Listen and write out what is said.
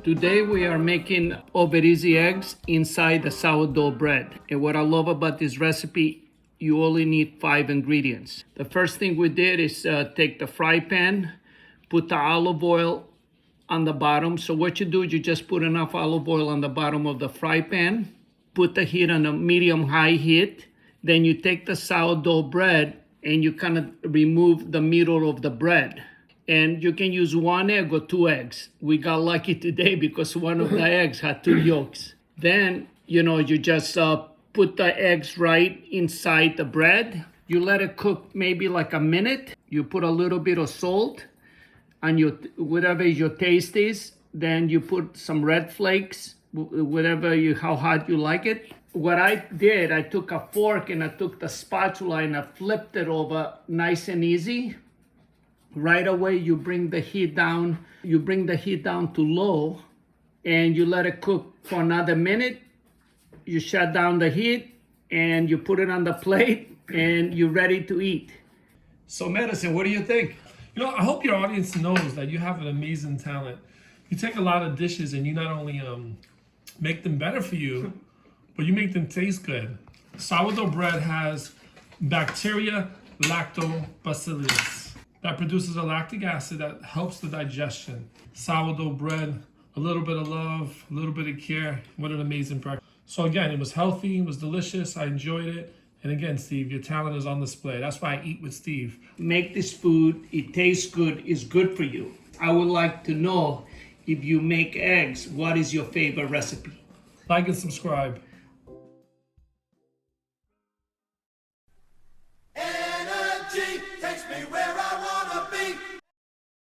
Today we are making over easy eggs inside the sourdough bread. And what I love about this recipe, you only need 5 ingredients. The first thing we did is take the fry pan, put the olive oil on the bottom. So what you do is you just put enough olive oil on the bottom of the fry pan, put the heat on a medium-high heat. Then you take the sourdough bread and you kind of remove the middle of the bread. And you can use 1 egg or 2 eggs. We got lucky today because one of the eggs had 2 yolks. Then, you just put the eggs right inside the bread. You let it cook maybe like a minute. You put a little bit of salt and whatever your taste is. Then you put some red flakes, how hot you like it. What I did, I took a fork and I took the spatula and I flipped it over nice and easy. Right away, you bring the heat down. You bring the heat down to low and you let it cook for another minute. You shut down the heat and you put it on the plate and you're ready to eat. So Medicine, what do you think? I hope your audience knows that you have an amazing talent. You take a lot of dishes and you not only make them better for you, but you make them taste good. Sourdough bread has bacteria lactobacillus that produces a lactic acid that helps the digestion. Sourdough bread, a little bit of love, a little bit of care. What an amazing breakfast. So again, it was healthy, it was delicious, I enjoyed it. And again, Steve, your talent is on display. That's why I eat with Steve. Make this food, it tastes good, it's good for you. I would like to know, if you make eggs, what is your favorite recipe? Like and subscribe.